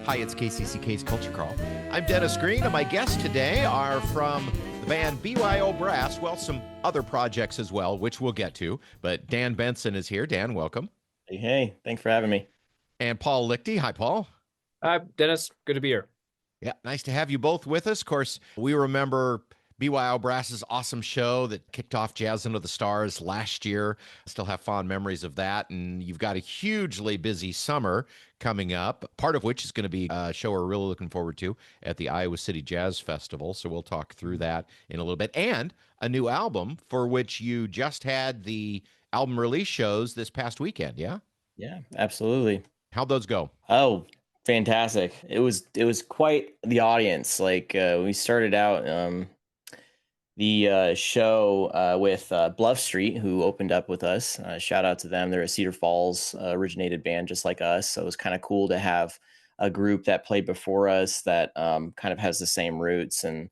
Hi, it's KCCK's Culture Call. I'm Dennis Green, and my guests today are from the band BYO Brass. Well, some other projects as well, which we'll get to. But Dan Benson is here. Dan, welcome. Hey, thanks for having me. And Paul Lichty. Hi, Paul. Hi, Dennis. Good to be here. Yeah, nice to have you both with us. Of course, we remember BYO Brass's awesome show that kicked off Jazz Under the Stars last year. Still have fond memories of that. And you've got a hugely busy summer coming up, part of which is going to be a show we're really looking forward to at the Iowa City Jazz Festival. So we'll talk through that in a little bit. And a new album for which you just had the album release shows this past weekend, yeah? Yeah, absolutely. How'd those go? Oh, fantastic. It was quite the audience. We started out the show with Bluff Street, who opened up with us. Shout out to them. They're a Cedar Falls originated band just like us. So it was kind of cool to have a group that played before us that kind of has the same roots. And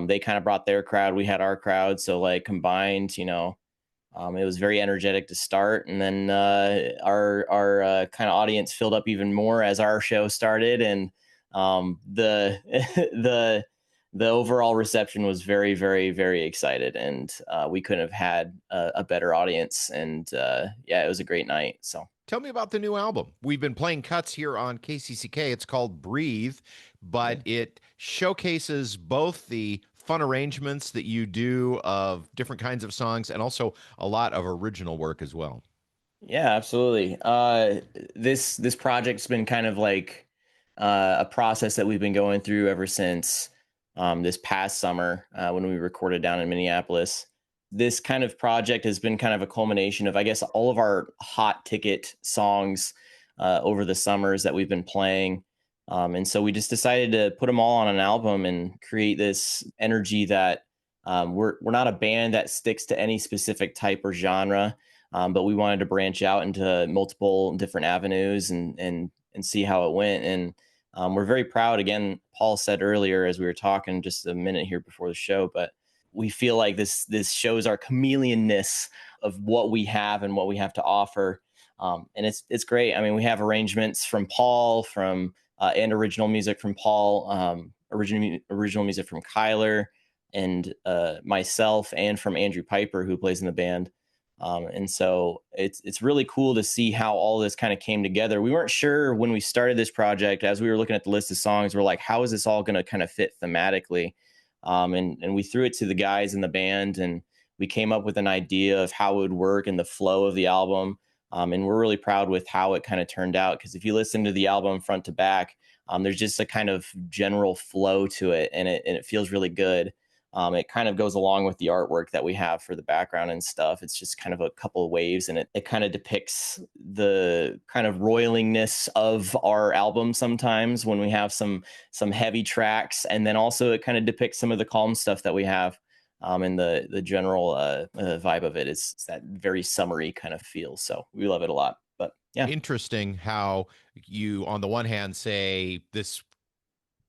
they kind of brought their crowd. We had our crowd. So combined, it was very energetic to start, and then our kind of audience filled up even more as our show started, and the the overall reception was very, very, very excited, and we couldn't have had a better audience, and yeah, it was a great night. So. Tell me about the new album. We've been playing cuts here on KCCK. It's called Breathe, but it showcases both the fun arrangements that you do of different kinds of songs and also a lot of original work as well. Yeah, absolutely. This project's been kind of like a process that we've been going through ever since this past summer when we recorded down in Minneapolis. This kind of project has been kind of a culmination of, I guess, all of our hot ticket songs over the summers that we've been playing. And so we just decided to put them all on an album and create this energy that we're not a band that sticks to any specific type or genre, but we wanted to branch out into multiple different avenues and see how it went. And we're very proud. Again, Paul said earlier, as we were talking just a minute here before the show, but we feel like this shows our chameleonness of what we have and what we have to offer. And it's great. I mean, we have arrangements from Paul, and original music from Paul, original music from Kyler, and myself, and from Andrew Piper, who plays in the band. And so it's really cool to see how all this kind of came together. We weren't sure when we started this project, as we were looking at the list of songs, we're like, how is this all going to kind of fit thematically? And we threw it to the guys in the band, and we came up with an idea of how it would work and the flow of the album. And we're really proud with how it kind of turned out, because if you listen to the album front to back, there's just a kind of general flow to it, and it feels really good. It kind of goes along with the artwork that we have for the background and stuff. It's just kind of a couple of waves, and it kind of depicts the kind of roilingness of our album sometimes when we have some heavy tracks, and then also it kind of depicts some of the calm stuff that we have. And the general vibe of it is that very summery kind of feel. So we love it a lot. But yeah. Interesting how you, on the one hand, say this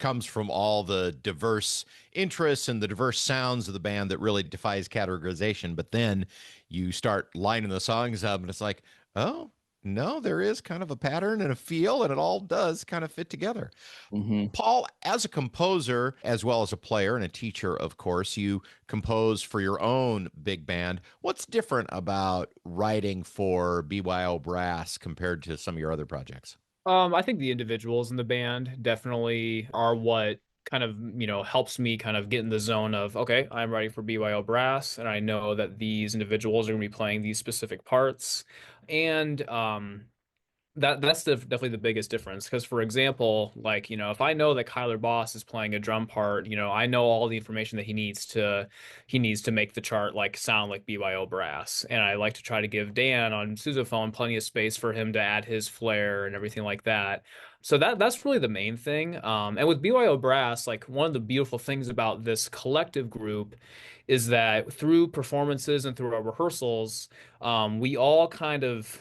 comes from all the diverse interests and the diverse sounds of the band that really defies categorization. But then you start lining the songs up and it's like, oh, no, there is kind of a pattern and a feel, and it all does kind of fit together. Mm-hmm. Paul, as a composer, as well as a player and a teacher, of course, you compose for your own big band. What's different about writing for BYO Brass compared to some of your other projects? I think the individuals in the band definitely are what kind of, helps me kind of get in the zone of, okay, I'm writing for BYO Brass, and I know that these individuals are going to be playing these specific parts. And definitely the biggest difference, because for example, if I know that Kyler Boss is playing a drum part, I know all the information that he needs to make the chart sound like BYO Brass, and I like to try to give Dan on sousaphone plenty of space for him to add his flair and everything like that. So that's really the main thing. And with BYO Brass, one of the beautiful things about this collective group is that through performances and through our rehearsals, we all kind of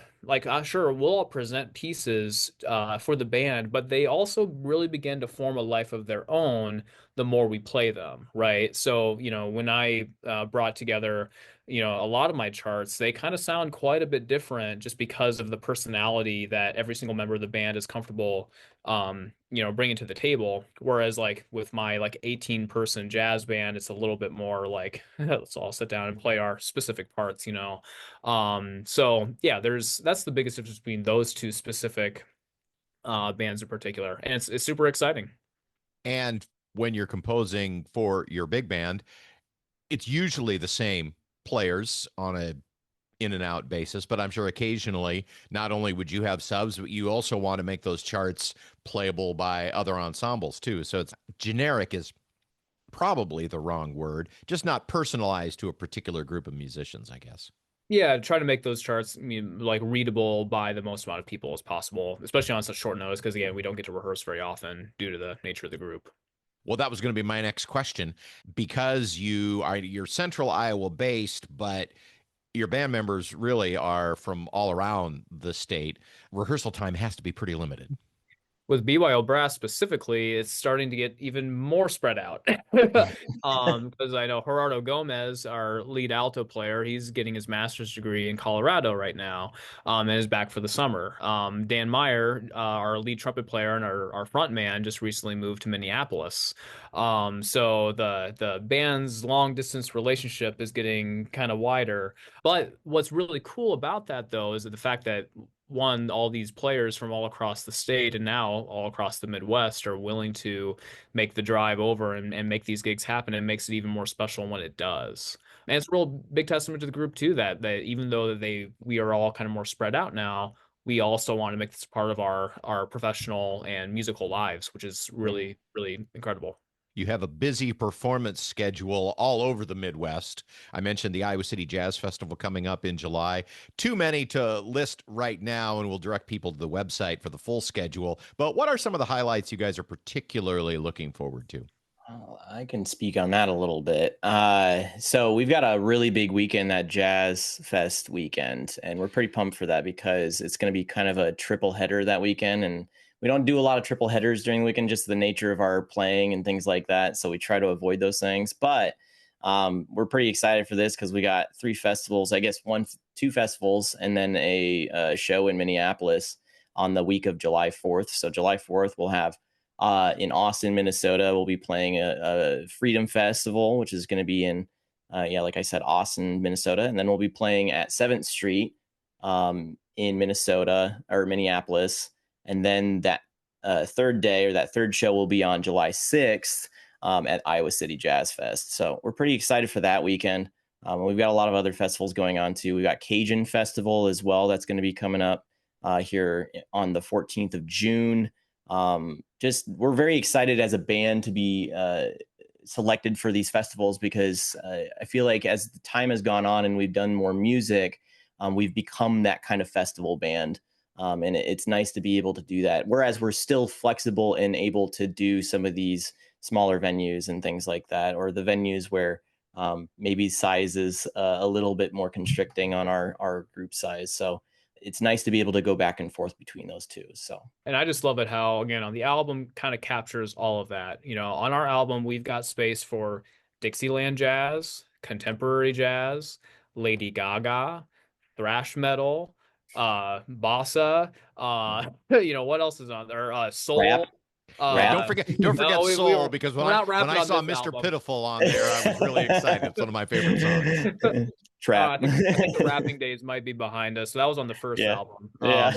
sure, we'll all present pieces for the band, but they also really begin to form a life of their own the more we play them, right? So, when I brought together a lot of my charts, they kind of sound quite a bit different just because of the personality that every single member of the band is comfortable, bringing to the table. Whereas like with my like 18-person jazz band, it's a little bit more like, let's all sit down and play our specific parts. So yeah, that's the biggest difference between those two specific bands in particular. And it's super exciting. And when you're composing for your big band, it's usually the same players on a in and out basis, but I'm sure occasionally not only would you have subs, but you also want to make those charts playable by other ensembles too. So it's generic is probably the wrong word, just not personalized to a particular group of musicians, I guess. Yeah, try to make those charts like readable by the most amount of people as possible, especially on such short notice, because again, we don't get to rehearse very often due to the nature of the group. Well, that was going to be my next question because you're central Iowa based, but your band members really are from all around the state. Rehearsal time has to be pretty limited. With BYO Brass specifically, it's starting to get even more spread out. Because I know Gerardo Gomez, our lead alto player, he's getting his master's degree in Colorado right now, and is back for the summer. Dan Meyer, our lead trumpet player and our front man, just recently moved to Minneapolis. So the band's long distance relationship is getting kind of wider. But what's really cool about that, though, is that the fact that one, all these players from all across the state and now all across the Midwest are willing to make the drive over and make these gigs happen, and makes it even more special when it does. And it's a real big testament to the group too, that even though we are all kind of more spread out now, we also want to make this part of our professional and musical lives, which is really, really incredible. You have a busy performance schedule all over the Midwest. I mentioned the Iowa City Jazz Festival coming up in July. Too many to list right now, and we'll direct people to the website for the full schedule. But what are some of the highlights you guys are particularly looking forward to? I can speak on that a little bit. So we've got a really big weekend, that Jazz Fest weekend, and we're pretty pumped for that because it's going to be kind of a triple header that weekend. And we don't do a lot of triple headers during the weekend, just the nature of our playing and things like that. So we try to avoid those things. But we're pretty excited for this because we got 3 festivals, I guess two festivals, and then a show in Minneapolis on the week of July 4th. So July 4th, we'll have in Austin, Minnesota, we'll be playing a Freedom Festival, which is going to be in, like I said, Austin, Minnesota. And then we'll be playing at 7th Street in Minnesota or Minneapolis. And then that third day, or that third show, will be on July 6th at Iowa City Jazz Fest. So we're pretty excited for that weekend. We've got a lot of other festivals going on too. We got Cajun Festival as well. That's going to be coming up here on the 14th of June. We're very excited as a band to be selected for these festivals because I feel like as the time has gone on and we've done more music, we've become that kind of festival band. And it's nice to be able to do that. Whereas we're still flexible and able to do some of these smaller venues and things like that, or the venues where maybe size is a little bit more constricting on our group size. So it's nice to be able to go back and forth between those two. So, and I just love it how, again, on the album kind of captures all of that. On our album, we've got space for Dixieland jazz, contemporary jazz, Lady Gaga, thrash metal, bossa, what else is on there? Soul. rap. Don't forget Soul, because when I saw Mr. Album. Pitiful on there, I was really excited. It's one of my favorite songs. Trap. I think the rapping days might be behind us. So that was on the first album. And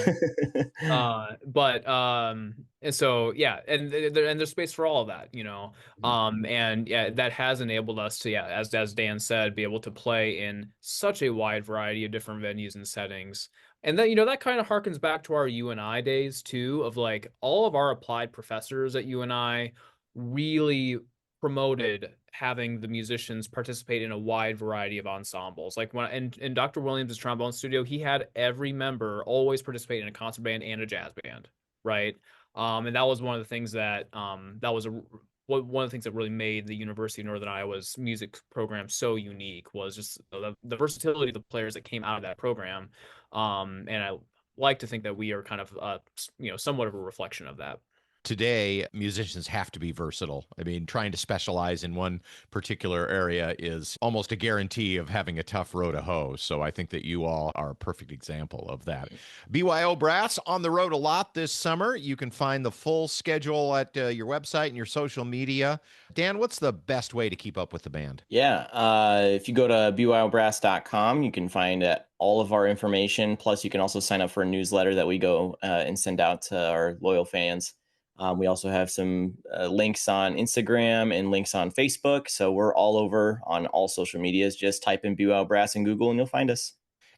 so and there's space for all of that, and yeah, that has enabled us to, as Dan said, be able to play in such a wide variety of different venues and settings. And then, that kind of harkens back to our UNI days too, of like all of our applied professors at UNI really promoted having the musicians participate in a wide variety of ensembles. Like when in Dr. Williams' trombone studio, he had every member always participate in a concert band and a jazz band, right? And that was one of the things that one of the things that really made the University of Northern Iowa's music program so unique was just the versatility of the players that came out of that program. And I like to think that we are kind of somewhat of a reflection of that. today musicians have to be versatile. I mean, trying to specialize in one particular area is almost a guarantee of having a tough row to hoe. So I think that you all are a perfect example of that. BYO Brass on the road a lot this summer. You can find the full schedule at your website and your social media. Dan, what's the best way to keep up with the band? Yeah, if you go to byobrass.com, you can find all of our information. Plus, you can also sign up for a newsletter that we go and send out to our loyal fans. We also have some links on Instagram and links on Facebook. So we're all over on all social medias. Just type in BYO Brass in Google and you'll find us.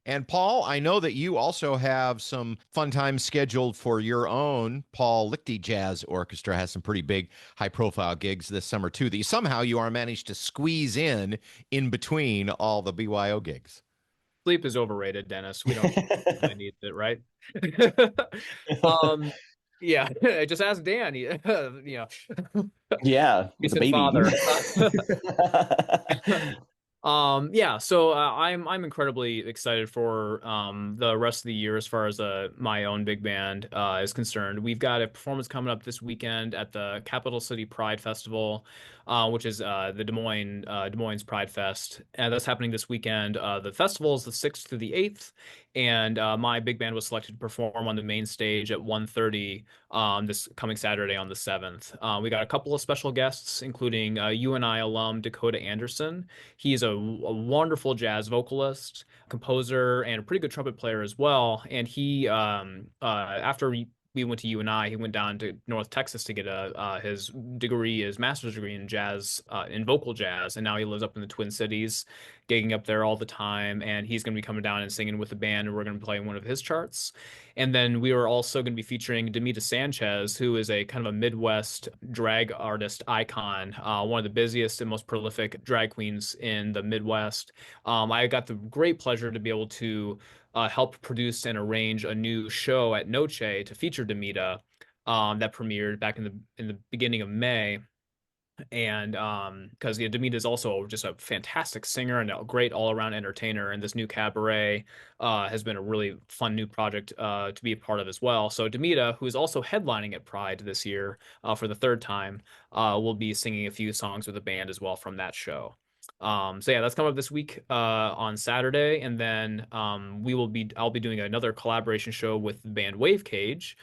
And Paul, I know that you also have some fun times scheduled for your own. Paul Lichty Jazz Orchestra has some pretty big, high-profile gigs this summer, too, that somehow you are managed to squeeze in between all the BYO gigs. Sleep is overrated, Dennis. We don't really need it, right? Yeah, just ask Dan. Yeah, he's the his baby. father. Yeah, so I'm incredibly excited for the rest of the year as far as my own big band is concerned. We've got a performance coming up this weekend at the Capital City Pride Festival, which is the Des Moines Pride Fest, and that's happening this weekend. The festival is the 6th through the 8th, and my big band was selected to perform on the main stage at 1:30 this coming Saturday on the 7th. We got a couple of special guests, including UNI alum Dakota Anderson. He's a wonderful jazz vocalist, composer, and a pretty good trumpet player as well. And he, after we went to UNI, he went down to North Texas to get his master's degree in jazz, in vocal jazz, and now he lives up in the Twin Cities, gigging up there all the time. And he's going to be coming down and singing with the band, and we're going to be playing one of his charts. And then we are also going to be featuring Demita Sanchez, who is a kind of a Midwest drag artist icon, one of the busiest and most prolific drag queens in the Midwest. I got the great pleasure to be able to help produce and arrange a new show at Noche to feature Demita that premiered back in the beginning of May. And because Demita is also just a fantastic singer and a great all-around entertainer, and this new cabaret has been a really fun new project to be a part of as well. So Demita, who is also headlining at Pride this year for the third time, will be singing a few songs with the band as well from that show. So yeah, that's coming up this week on Saturday, and then I'll be doing another collaboration show with the band Wave Cage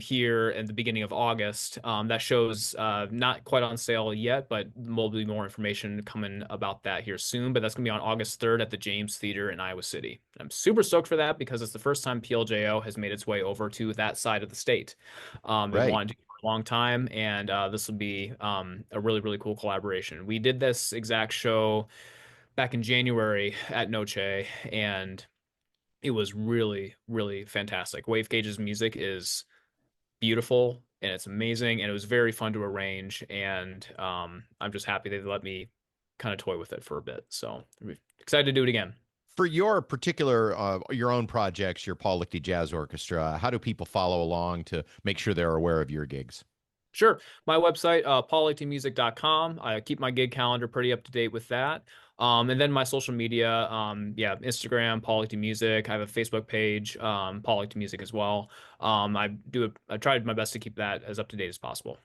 here at the beginning of August. That show's not quite on sale yet, but there'll be more information coming about that here soon. But that's gonna be on August 3rd at the James Theater in Iowa City. I'm super stoked for that because it's the first time PLJO has made its way over to that side of the state. They wanted to a long time, and this will be a really, really cool collaboration. We did this exact show back in January at Noche, and it was really, really fantastic. Wave Cage's music is beautiful and it's amazing, and it was very fun to arrange, and I'm just happy they let me kind of toy with it for a bit. So I'm excited to do it again. For your particular, your own projects, your Paul Lichty Jazz Orchestra, how do people follow along to make sure they're aware of your gigs? Sure. My website, paulichtymusic.com. I keep my gig calendar pretty up to date with that. And then my social media, Instagram, Paul Lichty Music. I have a Facebook page, Paul Lichty Music as well. I tried my best to keep that as up to date as possible.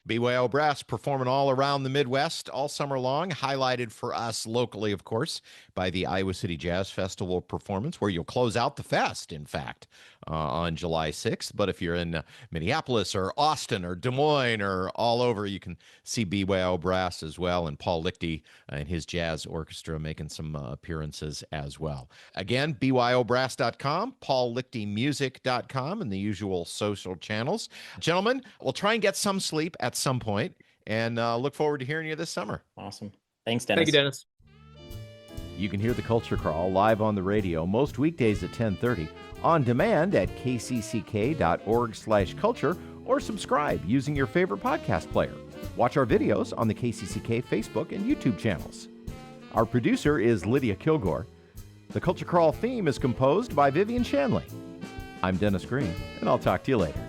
BYO Brass performing all around the Midwest all summer long, highlighted for us locally, of course, by the Iowa City Jazz Festival performance, where you'll close out the fest, in fact, on July 6th. But if you're in Minneapolis or Austin or Des Moines or all over, you can see BYO Brass as well, and Paul Lichty and his jazz orchestra making some appearances as well. Again, byobrass.com, paulichtymusic.com, and the usual social channels. Gentlemen, we'll try and get some sleep at some point, and look forward to hearing you this summer. Awesome. Thanks, Dennis. Thank you, Dennis. You can hear the Culture Crawl live on the radio most weekdays at 10:30, on demand at kcck.org/culture, or subscribe using your favorite podcast player. Watch our videos on the KCCK Facebook and YouTube channels. Our producer is Lydia Kilgore. The Culture Crawl theme is composed by Vivian Shanley. I'm Dennis Green, and I'll talk to you later.